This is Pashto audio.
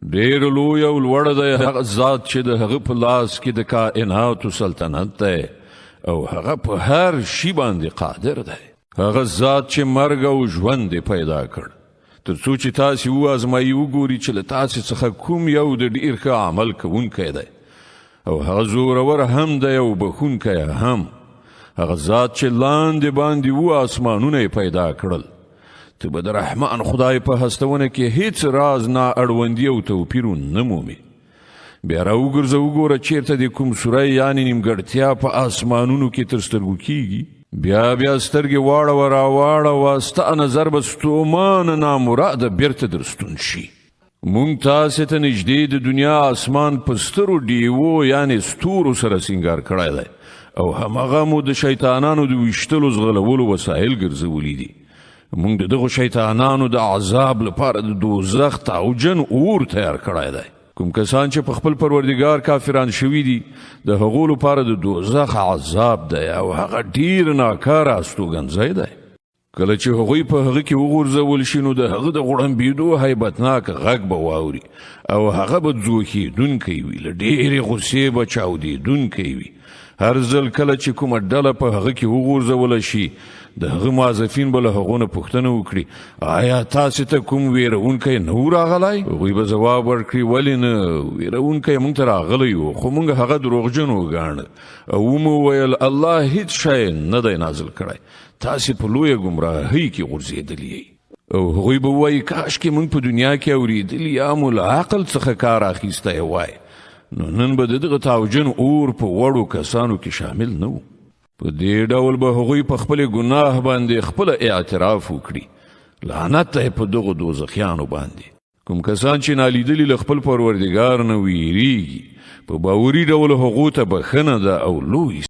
ډېر لوی او لوړ دی هغه ذات چې د هغه په لاس کې د کائناتو سلطنت دی او هغه په هر شي باندې قادر دی. هغه ذات چې مرګ او ژوند پیدا کړ تر څو چې تاسې وازمایي وګوري چې له تاسې څخه کوم یو د ډېر ښه عمل کوونکی دی او هغه زورور هم دی او بخونکی هم. هغه ذات چې لاندې باندې اسمانونه پیدا کړل. ته به د رحمان خدای په هستونه کې هیڅ راز نا اړوندي او توپیرون نه مومي. بیا راوګرځه وګوره چیرته د کوم سوری یعنې نیمګړتیا په اسمانونو کې تر سترګو کیږي. بیا سترګې واړوه راواړوه ستا نظر به ستومانه نامراده بیرته در ستون شي. مونږ تاسې ته نږدې د دنیا اسمان په سترو ډیوو یعنې ستورو سره سینګار کړی دی او همغه مو د شیطانانو د ویشتلو زغلولو وسایل ګرځولي دي. مونږ د دغو شیطانانو د عذاب لپاره د دوزخ تاوجن اور تیار کړی دی. کوم کسان چې په خپل پروردګار کافران شوي دي د هغو لپاره د دوزخ عذاب دی او هغه ډیر ناکاره استوګنځی دی. کله چې هغوی په هغه کې وغورځول شي نو د هغه د غړمبېدو هیبتناک غږ به واوري او هغه به ځوښېدونکی وي، له ډېرې غوسې به چاودېدونکی وي. هر ځل کله چې کومه ډله په هغه کې وغورځوله شي د هغه موظفین به له هغو نه پوښتنه وکړي آیا تاسې ته کوم ویرونکی نه و راغلی؟ هغوی به ځواب ورکړي ولې نه، ویرونکی موږ ته راغلی و خو موږ هغه دروغجن وګاڼه او ومو ویل الله هیڅ شی نه دی نازل کړی، تاسې په لویه ګمراهۍ کې غورځېدلي یئ. او هغوی به وایي کاشکې موږ په دنیا کې اورېدلي یا مو له عقل څخه کار اخیستی وای نو نن به د دغه تاوجن اور په وړو کسانو کې شامل نه و. په دې ډول به هغوی په خپل ګناه باندې خپل اعتراف وکړي. لعنت دی په دغو دوزخیانو باندې. کوم کسان چې نالیدلي له خپل پروردګار نه ویریږي په باوري ډول هغو ته بخښنه ده او لوی